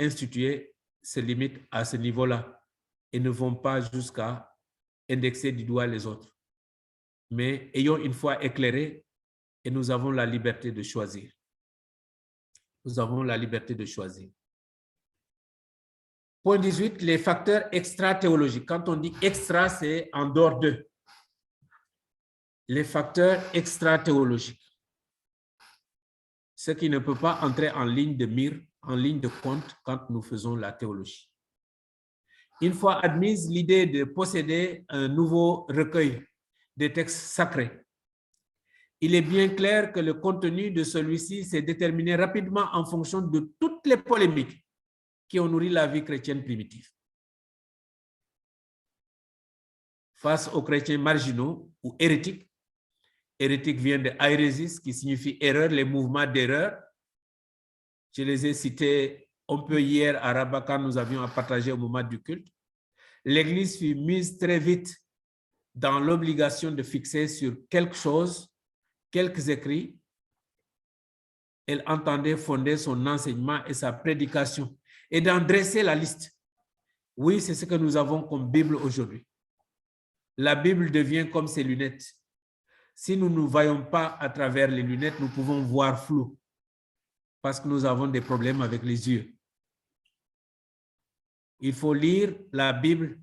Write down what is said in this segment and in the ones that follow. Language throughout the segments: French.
instituées se limitent à ce niveau-là et ne vont pas jusqu'à indexer du doigt les autres. Mais ayons une foi éclairée et nous avons la liberté de choisir. Nous avons la liberté de choisir. Point 18, les facteurs extra-théologiques. Quand on dit extra, c'est en dehors d'eux. Les facteurs extra-théologiques. Ce qui ne peut pas entrer en ligne de mire, en ligne de compte quand nous faisons la théologie. Une fois admise l'idée de posséder un nouveau recueil des textes sacrés, il est bien clair que le contenu de celui-ci s'est déterminé rapidement en fonction de toutes les polémiques qui ont nourri la vie chrétienne primitive. Face aux chrétiens marginaux ou hérétiques, hérétique vient de hérésis, qui signifie erreur, les mouvements d'erreur. Je les ai cités un peu hier à Rabat quand nous avions à partager au moment du culte. L'Église fut mise très vite dans l'obligation de fixer sur quelque chose, quelques écrits. Elle entendait fonder son enseignement et sa prédication et d'en dresser la liste. Oui, c'est ce que nous avons comme Bible aujourd'hui. La Bible devient comme ses lunettes. Si nous ne voyons pas à travers les lunettes, nous pouvons voir flou parce que nous avons des problèmes avec les yeux. Il faut lire la Bible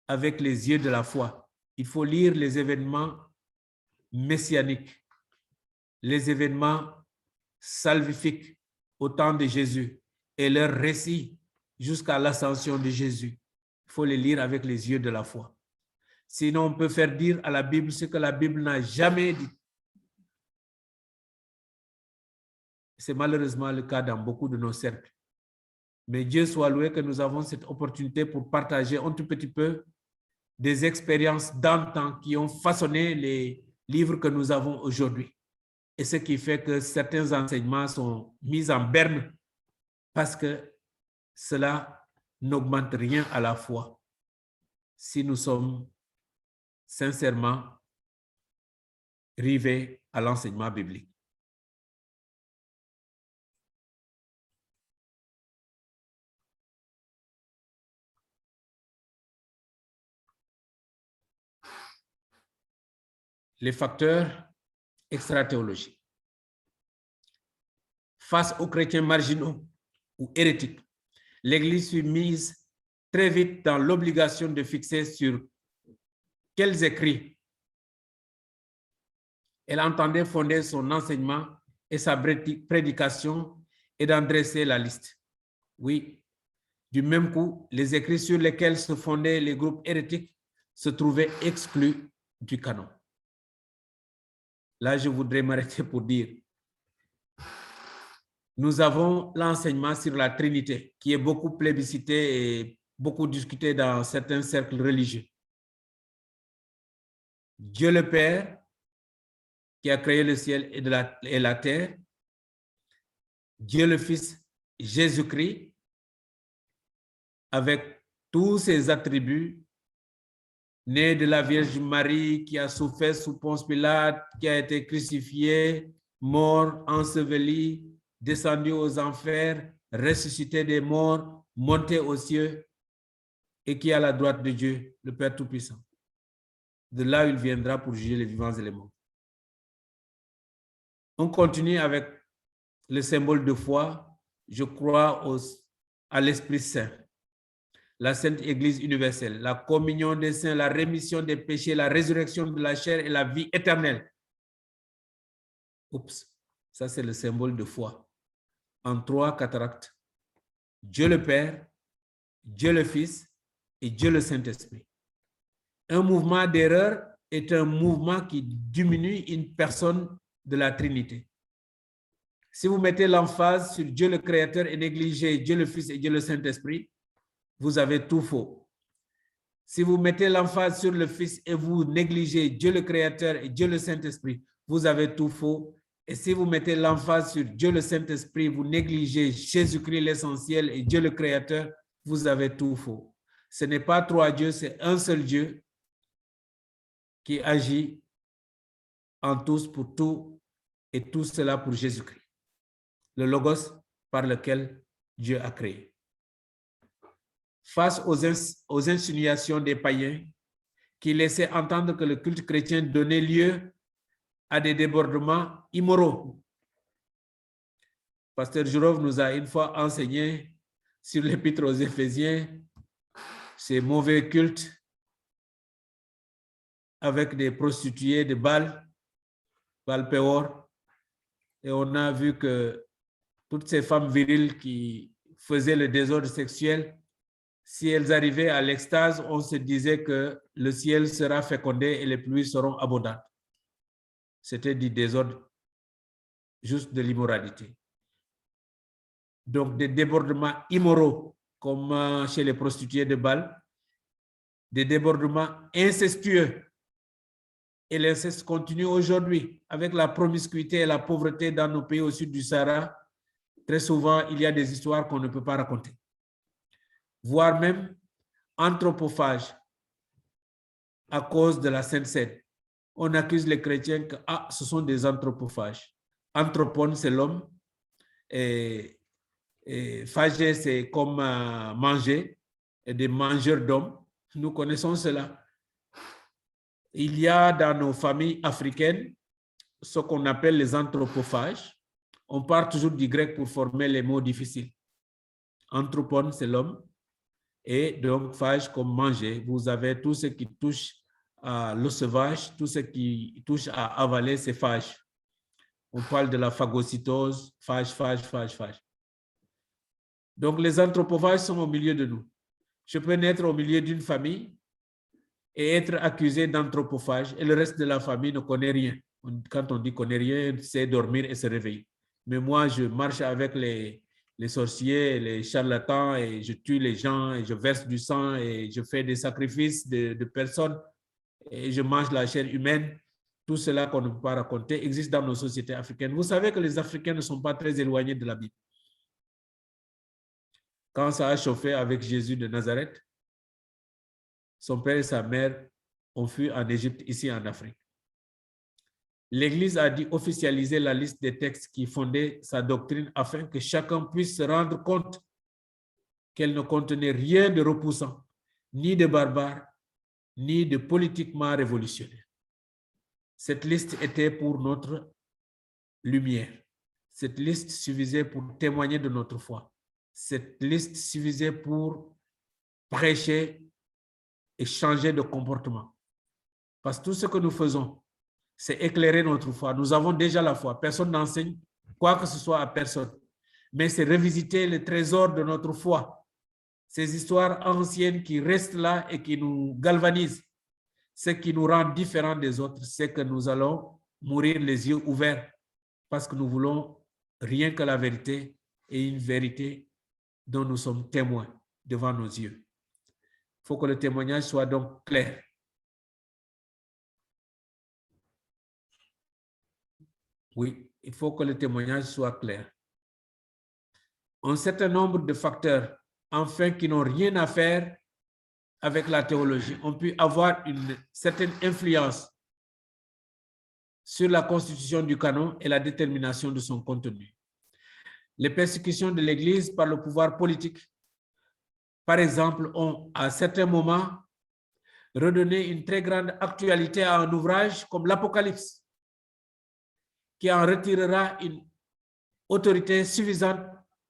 avec les yeux de la foi. Il faut lire les événements messianiques, les événements salvifiques au temps de Jésus et leurs récits jusqu'à l'ascension de Jésus. Il faut les lire avec les yeux de la foi. Sinon, on peut faire dire à la Bible ce que la Bible n'a jamais dit. C'est malheureusement le cas dans beaucoup de nos cercles. Mais Dieu soit loué que nous avons cette opportunité pour partager un tout petit peu des expériences d'antan qui ont façonné les livres que nous avons aujourd'hui. Et ce qui fait que certains enseignements sont mis en berne parce que cela n'augmente rien à la foi si nous sommes sincèrement rivés à l'enseignement biblique. Les facteurs extra-théologiques. Face aux chrétiens marginaux ou hérétiques, l'Église fut mise très vite dans l'obligation de fixer sur quels écrits elle entendait fonder son enseignement et sa prédication et d'en dresser la liste. Oui, du même coup, les écrits sur lesquels se fondaient les groupes hérétiques se trouvaient exclus du canon. Là, je voudrais m'arrêter pour dire, nous avons l'enseignement sur la Trinité qui est beaucoup plébiscité et beaucoup discuté dans certains cercles religieux. Dieu le Père, qui a créé le ciel et la terre, Dieu le Fils, Jésus-Christ, avec tous ses attributs, né de la Vierge Marie, qui a souffert sous Ponce Pilate, qui a été crucifié, mort, enseveli, descendu aux enfers, ressuscité des morts, monté aux cieux, et qui est à la droite de Dieu, le Père Tout-Puissant. De là, il viendra pour juger les vivants et les morts. On continue avec le symbole de foi. Je crois à l'Esprit Saint, la Sainte Église universelle, la communion des saints, la rémission des péchés, la résurrection de la chair et la vie éternelle. Oups, ça c'est le symbole de foi. En 3 cataractes. Dieu le Père, Dieu le Fils et Dieu le Saint-Esprit. Un mouvement d'erreur est un mouvement qui diminue une personne de la Trinité. Si vous mettez l'emphase sur Dieu le Créateur et négligez Dieu le Fils et Dieu le Saint-Esprit, vous avez tout faux. Si vous mettez l'emphase sur le Fils et vous négligez Dieu le Créateur et Dieu le Saint-Esprit, vous avez tout faux. Et si vous mettez l'emphase sur Dieu le Saint-Esprit, vous négligez Jésus-Christ l'essentiel et Dieu le Créateur, vous avez tout faux. Ce n'est pas 3 dieux, c'est un seul Dieu qui agit en tous pour tout et tout cela pour Jésus-Christ. Le Logos par lequel Dieu a créé. Face aux insinuations des païens qui laissaient entendre que le culte chrétien donnait lieu à des débordements immoraux. Pasteur Jourov nous a une fois enseigné sur l'épître aux Éphésiens, ces mauvais cultes avec des prostituées de Baal Péor, et on a vu que toutes ces femmes viriles qui faisaient le désordre sexuel, si elles arrivaient à l'extase, on se disait que le ciel sera fécondé et les pluies seront abondantes. C'était du désordre, juste de l'immoralité. Donc des débordements immoraux, comme chez les prostituées de Baal, des débordements incestueux. Et l'inceste continue aujourd'hui avec la promiscuité et la pauvreté dans nos pays au sud du Sahara. Très souvent, il y a des histoires qu'on ne peut pas raconter. Voire même anthropophage à cause de la Sainte Seine. On accuse les chrétiens que ce sont des anthropophages. Anthropone, c'est l'homme. Et phager, c'est comme manger, et des mangeurs d'hommes. Nous connaissons cela. Il y a dans nos familles africaines ce qu'on appelle les anthropophages. On part toujours du grec pour former les mots difficiles. Anthropone, c'est l'homme. Et donc, phage comme manger. Vous avez tout ce qui touche à l'eau sauvage, tout ce qui touche à avaler, c'est phage. On parle de la phagocytose, phage. Donc, les anthropophages sont au milieu de nous. Je peux naître au milieu d'une famille et être accusé d'anthropophage et le reste de la famille ne connaît rien. Quand on dit connaît rien, c'est dormir et se réveiller. Mais moi, je marche avec les sorciers, les charlatans et je tue les gens et je verse du sang et je fais des sacrifices de personnes et je mange la chair humaine. Tout cela qu'on ne peut pas raconter existe dans nos sociétés africaines. Vous savez que les Africains ne sont pas très éloignés de la Bible. Quand ça a chauffé avec Jésus de Nazareth, son père et sa mère ont fui en Égypte, ici en Afrique. L'Église a dû officialiser la liste des textes qui fondaient sa doctrine afin que chacun puisse se rendre compte qu'elle ne contenait rien de repoussant, ni de barbare, ni de politiquement révolutionnaire. Cette liste était pour notre lumière. Cette liste suffisait pour témoigner de notre foi. Cette liste suffisait pour prêcher et changer de comportement. Parce que tout ce que nous faisons, c'est éclairer notre foi. Nous avons déjà la foi. Personne n'enseigne quoi que ce soit à personne. Mais c'est revisiter le trésor de notre foi. Ces histoires anciennes qui restent là et qui nous galvanisent. Ce qui nous rend différents des autres, c'est que nous allons mourir les yeux ouverts parce que nous voulons rien que la vérité et une vérité dont nous sommes témoins devant nos yeux. Il faut que le témoignage soit donc clair. Oui, il faut que le témoignage soit clair. Un certain nombre de facteurs, enfin, qui n'ont rien à faire avec la théologie, ont pu avoir une certaine influence sur la constitution du canon et la détermination de son contenu. Les persécutions de l'Église par le pouvoir politique, par exemple, ont à certains moments redonné une très grande actualité à un ouvrage comme l'Apocalypse, qui en retirera une autorité suffisante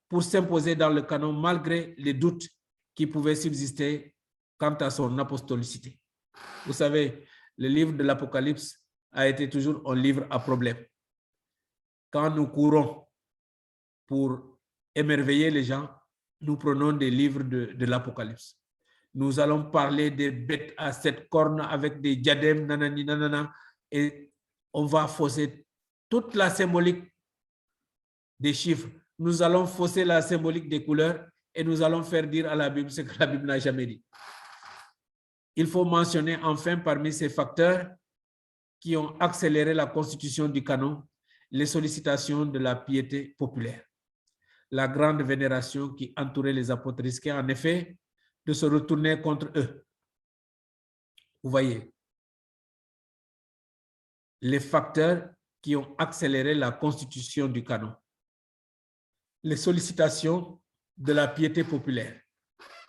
pour s'imposer dans le canon malgré les doutes qui pouvaient subsister quant à son apostolicité. Vous savez, le livre de l'Apocalypse a été toujours un livre à problème. Quand nous courons pour émerveiller les gens, nous prenons des livres de l'Apocalypse. Nous allons parler des bêtes à 7 cornes avec des diadèmes, nanani, nanana, et on va fausser toute la symbolique des chiffres. Nous allons fausser la symbolique des couleurs et nous allons faire dire à la Bible ce que la Bible n'a jamais dit. Il faut mentionner enfin parmi ces facteurs qui ont accéléré la constitution du canon, les sollicitations de la piété populaire. La grande vénération qui entourait les apôtres risquait en effet de se retourner contre eux. Vous voyez, les facteurs qui ont accéléré la constitution du canon. Les sollicitations de la piété populaire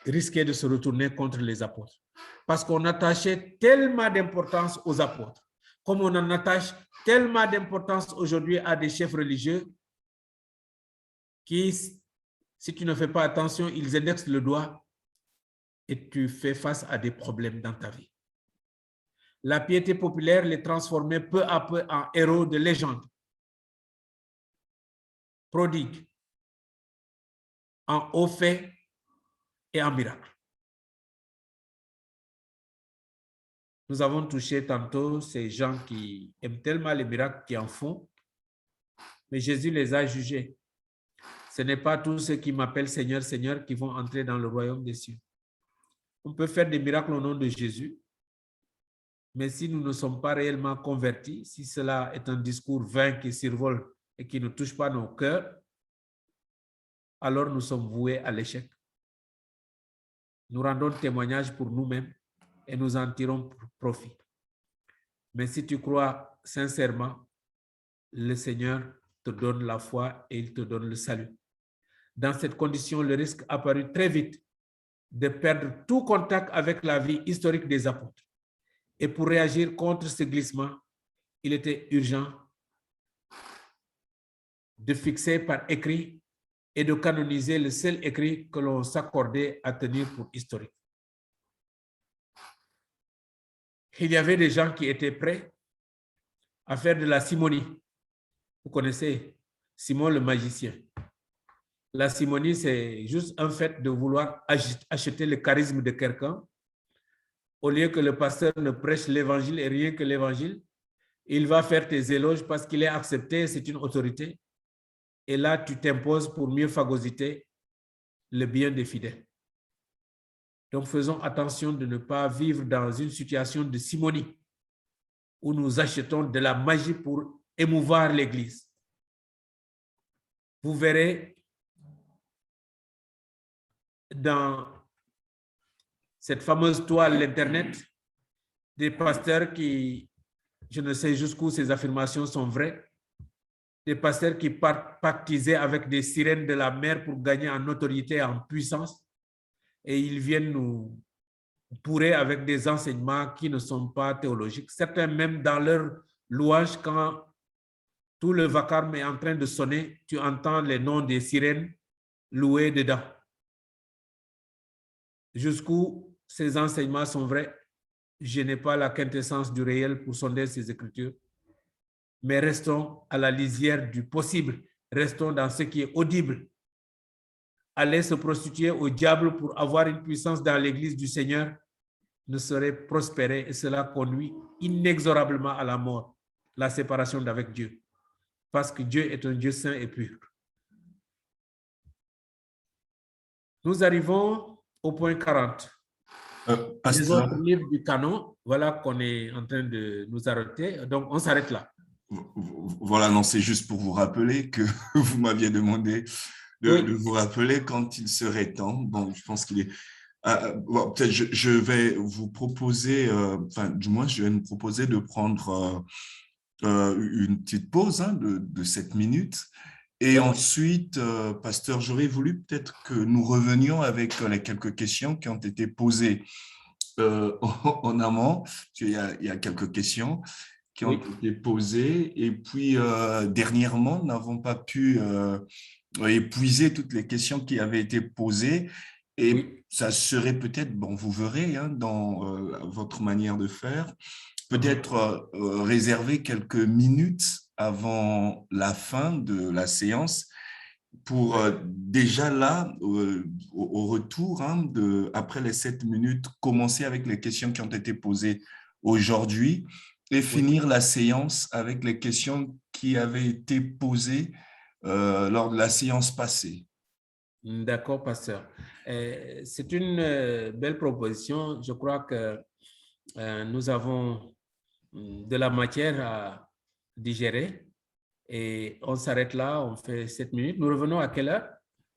risquait de se retourner contre les apôtres. Parce qu'on attachait tellement d'importance aux apôtres, comme on en attache tellement d'importance aujourd'hui à des chefs religieux qui, si tu ne fais pas attention, ils indexent le doigt et tu fais face à des problèmes dans ta vie. La piété populaire les transformait peu à peu en héros de légende, prodigues, en hauts faits et en miracles. Nous avons touché tantôt ces gens qui aiment tellement les miracles qui en font, mais Jésus les a jugés. Ce n'est pas tous ceux qui m'appellent Seigneur, Seigneur qui vont entrer dans le royaume des cieux. On peut faire des miracles au nom de Jésus, mais si nous ne sommes pas réellement convertis, si cela est un discours vain qui survole et qui ne touche pas nos cœurs, alors nous sommes voués à l'échec. Nous rendons témoignage pour nous-mêmes et nous en tirons profit. Mais si tu crois sincèrement, le Seigneur te donne la foi et il te donne le salut. Dans cette condition, le risque apparut très vite de perdre tout contact avec la vie historique des apôtres. Et pour réagir contre ce glissement, il était urgent de fixer par écrit et de canoniser le seul écrit que l'on s'accordait à tenir pour historique. Il y avait des gens qui étaient prêts à faire de la simonie. Vous connaissez Simon le magicien. La simonie, c'est juste un fait de vouloir acheter le charisme de quelqu'un. Au lieu que le pasteur ne prêche l'évangile et rien que l'évangile, il va faire tes éloges parce qu'il est accepté, c'est une autorité. Et là, tu t'imposes pour mieux phagocyter le bien des fidèles. Donc, faisons attention de ne pas vivre dans une situation de simonie où nous achetons de la magie pour émouvoir l'Église. Vous verrez dans cette fameuse toile, l'Internet, des pasteurs qui, je ne sais jusqu'où ces affirmations sont vraies, des pasteurs qui pactisaient avec des sirènes de la mer pour gagner en notoriété et en puissance, et ils viennent nous bourrer avec des enseignements qui ne sont pas théologiques. Certains même dans leur louange, quand tout le vacarme est en train de sonner, tu entends les noms des sirènes loués dedans. Jusqu'où ces enseignements sont vrais, je n'ai pas la quintessence du réel pour sonder ces Écritures, mais restons à la lisière du possible, restons dans ce qui est audible. Aller se prostituer au diable pour avoir une puissance dans l'Église du Seigneur ne saurait prospérer et cela conduit inexorablement à la mort, la séparation d'avec Dieu, parce que Dieu est un Dieu saint et pur. Nous arrivons au point 40. Les autres livres du canon, voilà qu'on est en train de nous arrêter, donc on s'arrête là. Voilà, non, c'est juste pour vous rappeler que vous m'aviez demandé de vous rappeler quand il serait temps. Bon, je pense qu'il est... bon, peut-être je vais vous proposer, enfin, du moins, je vais nous proposer de prendre une petite pause de 7 minutes. Et ensuite, pasteur, j'aurais voulu peut-être que nous revenions avec les quelques questions qui ont été posées en amont. Il y a quelques questions qui ont été posées. Et puis, dernièrement, nous n'avons pas pu épuiser toutes les questions qui avaient été posées. Et ça serait peut-être, bon, vous verrez dans votre manière de faire, peut-être réserver quelques minutes avant la fin de la séance pour déjà là, au retour, après les 7 minutes, commencer avec les questions qui ont été posées aujourd'hui et finir la séance avec les questions qui avaient été posées lors de la séance passée. D'accord, pasteur. C'est une belle proposition. Je crois que nous avons de la matière à digérer et on s'arrête là, on fait 7 minutes. Nous revenons à quelle heure?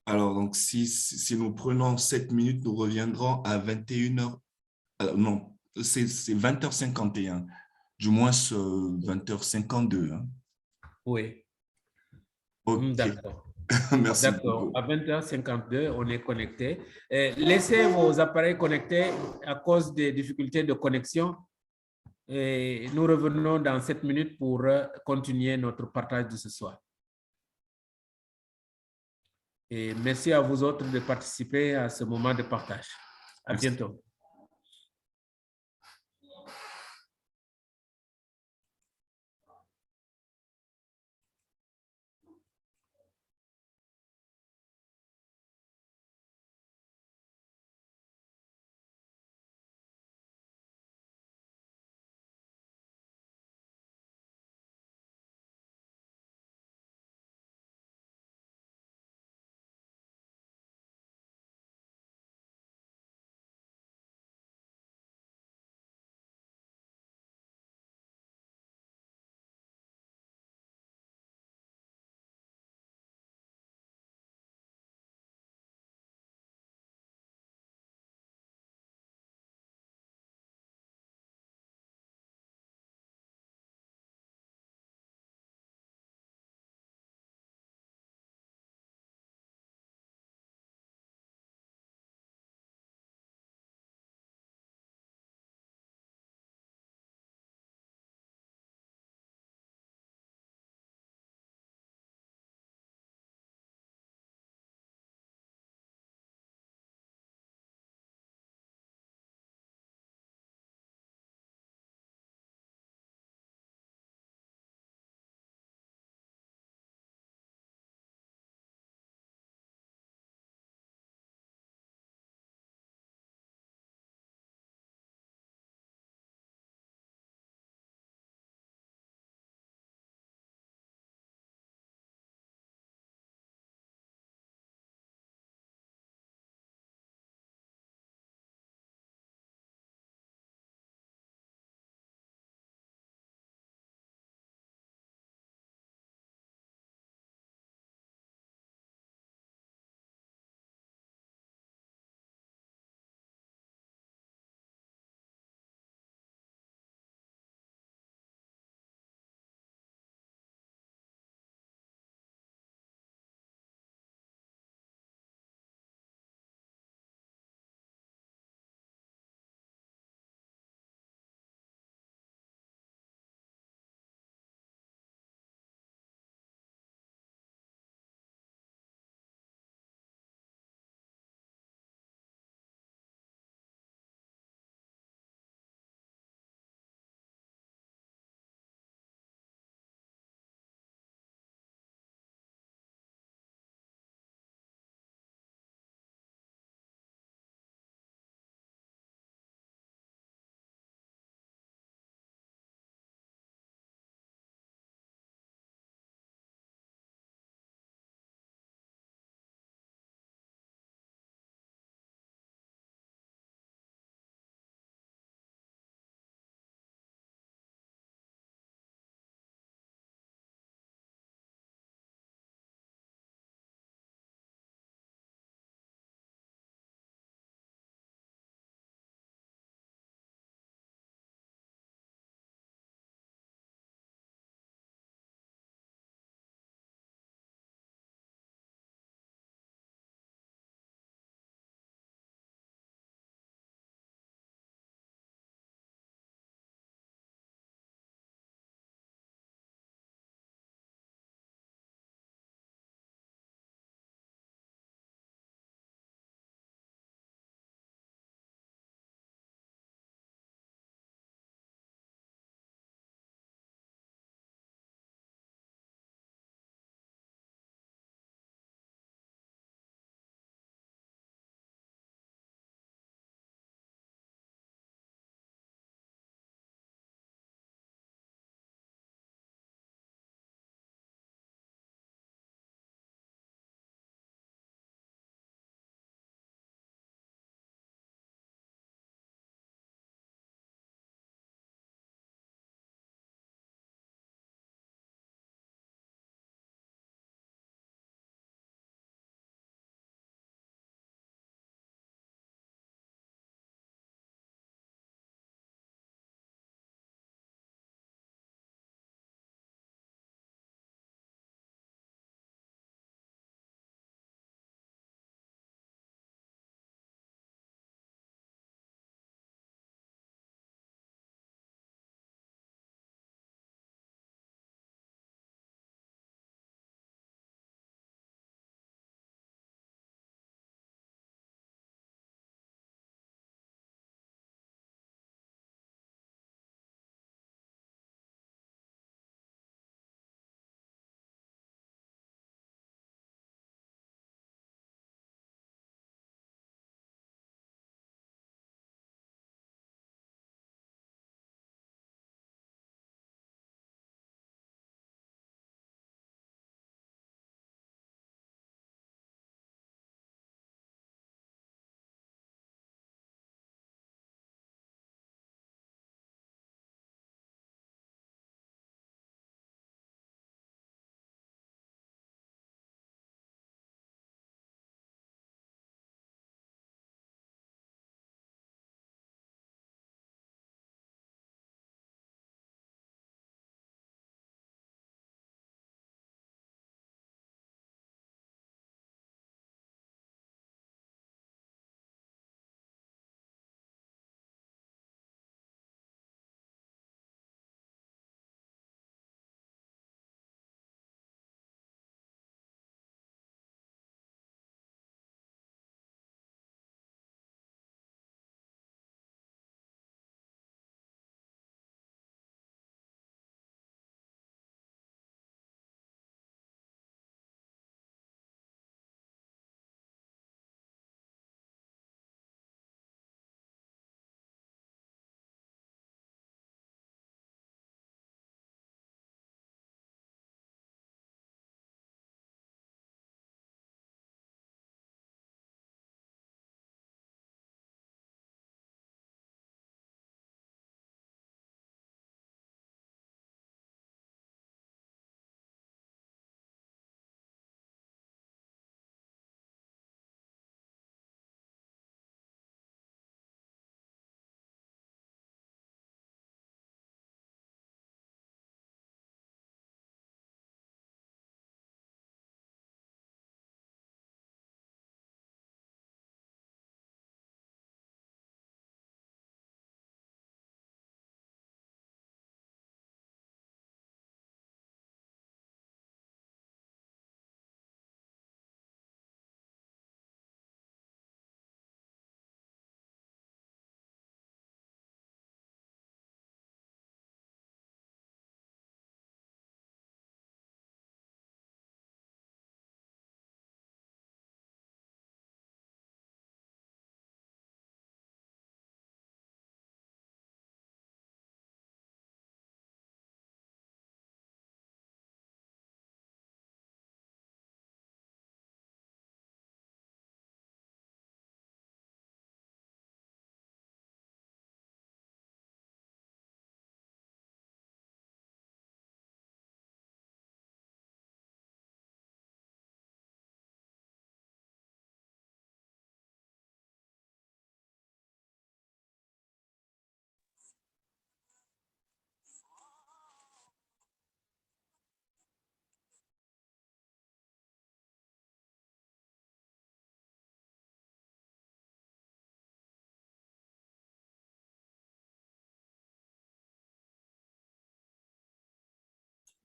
Alors, donc, si nous prenons 7 minutes, nous reviendrons à 21h. Non, c'est 20h51, du moins 20h52. Oui. Ok. D'accord. Merci D'accord. beaucoup. À 20h52, on est connecté. Laissez vos appareils connectés à cause des difficultés de connexion. Et nous revenons dans 7 minutes pour continuer notre partage de ce soir. Et merci à vous autres de participer à ce moment de partage. À bientôt.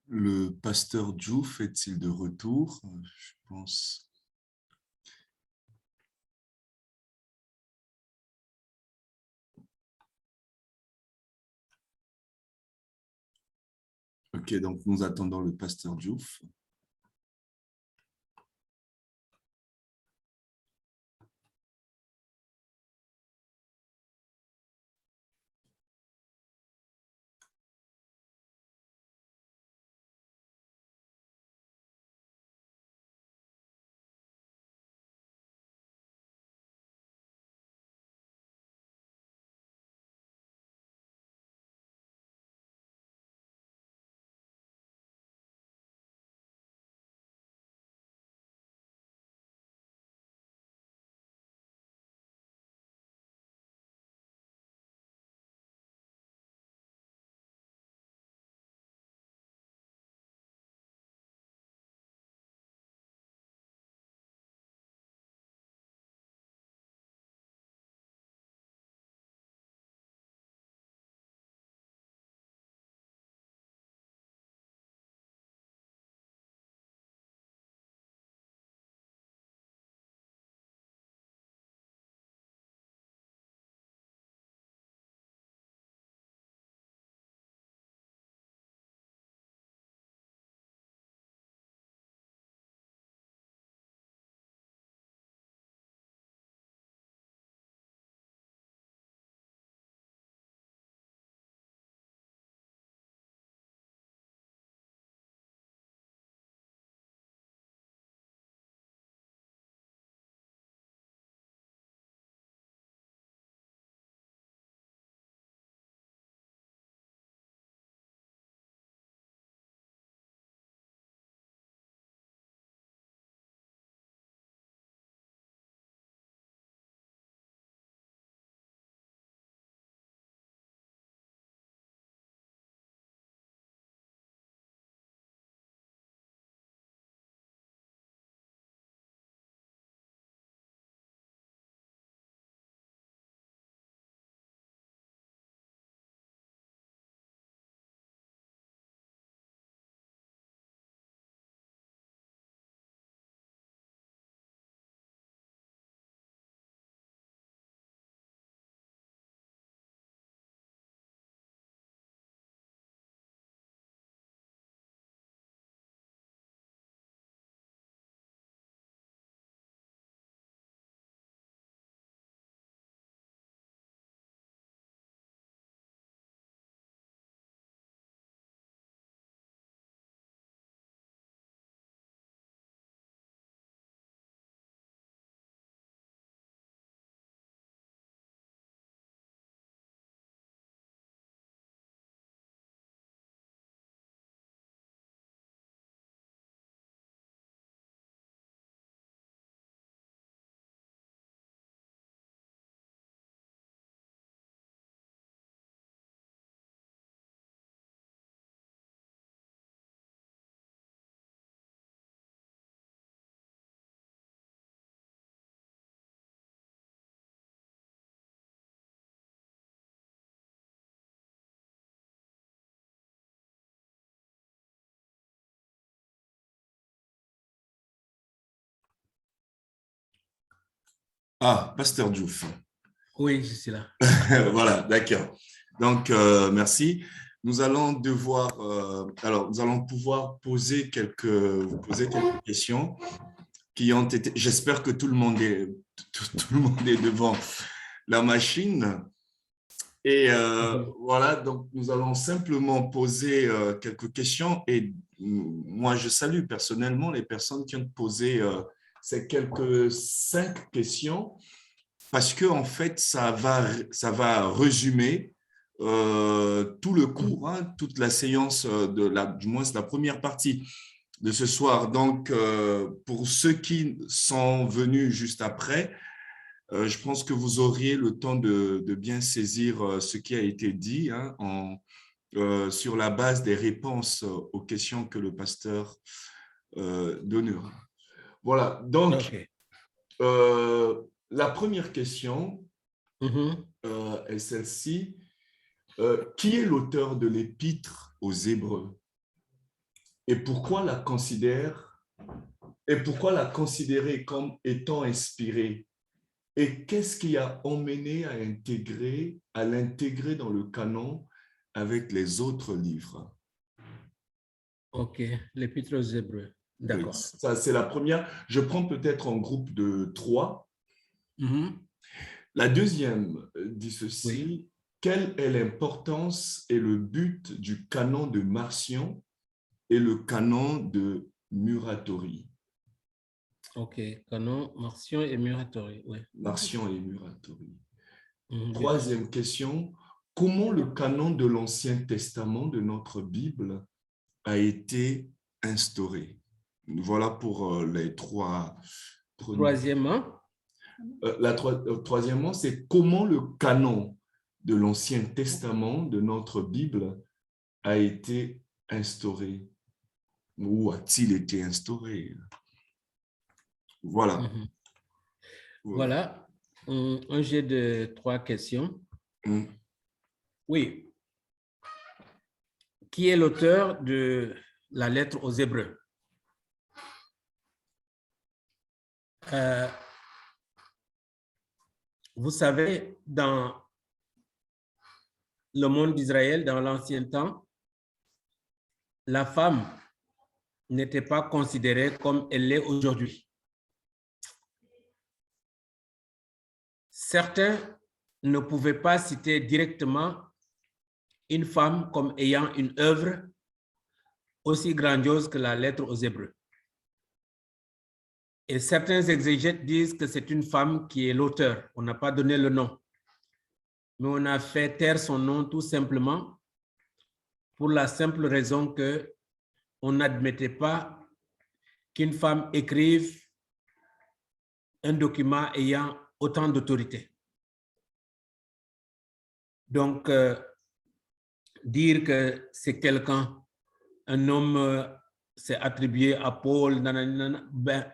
Le pasteur Diouf est-il de retour? Je pense. Ok, donc nous attendons le pasteur Diouf. Ah, pasteur Diouf. Oui, je suis là. Voilà, d'accord. Donc, merci. Nous allons devoir, alors, nous allons pouvoir vous poser quelques questions qui ont été, j'espère que tout le monde est, tout le monde est devant la machine. Et voilà, donc nous allons simplement poser quelques questions et moi, je salue personnellement les personnes qui ont posé ces quelques 5 questions parce que en fait, ça va résumer tout le cours, hein, toute la séance du moins la première partie de ce soir. Donc, pour ceux qui sont venus juste après, je pense que vous auriez le temps de bien saisir ce qui a été dit, hein, sur la base des réponses aux questions que le pasteur donnera. Voilà, donc, OK. La première question est celle-ci. Qui est l'auteur de l'épître aux Hébreux? et pourquoi la considérer comme étant inspirée? Et qu'est-ce qui a emmené à l'intégrer dans le canon avec les autres livres? Ok, l'Épître aux Hébreux. Oui, D'accord. ça c'est la première. Je prends peut-être en groupe de 3. La deuxième dit ceci. Oui. Quelle est l'importance et le but du canon de Marcion et le canon de Muratori? Ok, canon, Marcion et Muratori. Oui. Marcion et Muratori. Bien. Troisième question. Comment le canon de l'Ancien Testament de notre Bible a été instauré? Voilà pour les 3 premiers. Troisièmement, Troisièmement, c'est comment le canon de l'Ancien Testament de notre Bible a été instauré. Où a-t-il été instauré? Voilà. Voilà, un jet de 3 questions. Oui. Qui est l'auteur de la lettre aux Hébreux? Vous savez, dans le monde d'Israël, dans l'ancien temps, la femme n'était pas considérée comme elle l'est aujourd'hui. Certains ne pouvaient pas citer directement une femme comme ayant une œuvre aussi grandiose que la lettre aux Hébreux. Et certains exégètes disent que c'est une femme qui est l'auteur. On n'a pas donné le nom. Mais on a fait taire son nom tout simplement pour la simple raison que on n'admettait pas qu'une femme écrive un document ayant autant d'autorité. Donc, dire que c'est quelqu'un, un homme s'est attribué à Paul, ben,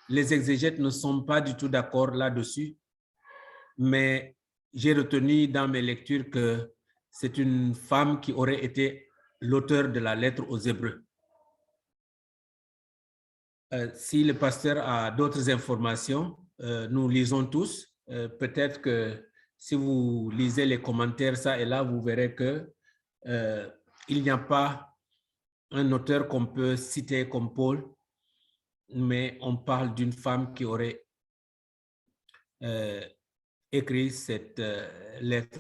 les exégètes ne sont pas du tout d'accord là-dessus, mais j'ai retenu dans mes lectures que c'est une femme qui aurait été l'auteur de la lettre aux Hébreux. Si le pasteur a d'autres informations, nous lisons tous. Peut-être que si vous lisez les commentaires, ça et là, vous verrez que il n'y a pas un auteur qu'on peut citer comme Paul, mais on parle d'une femme qui aurait écrit cette lettre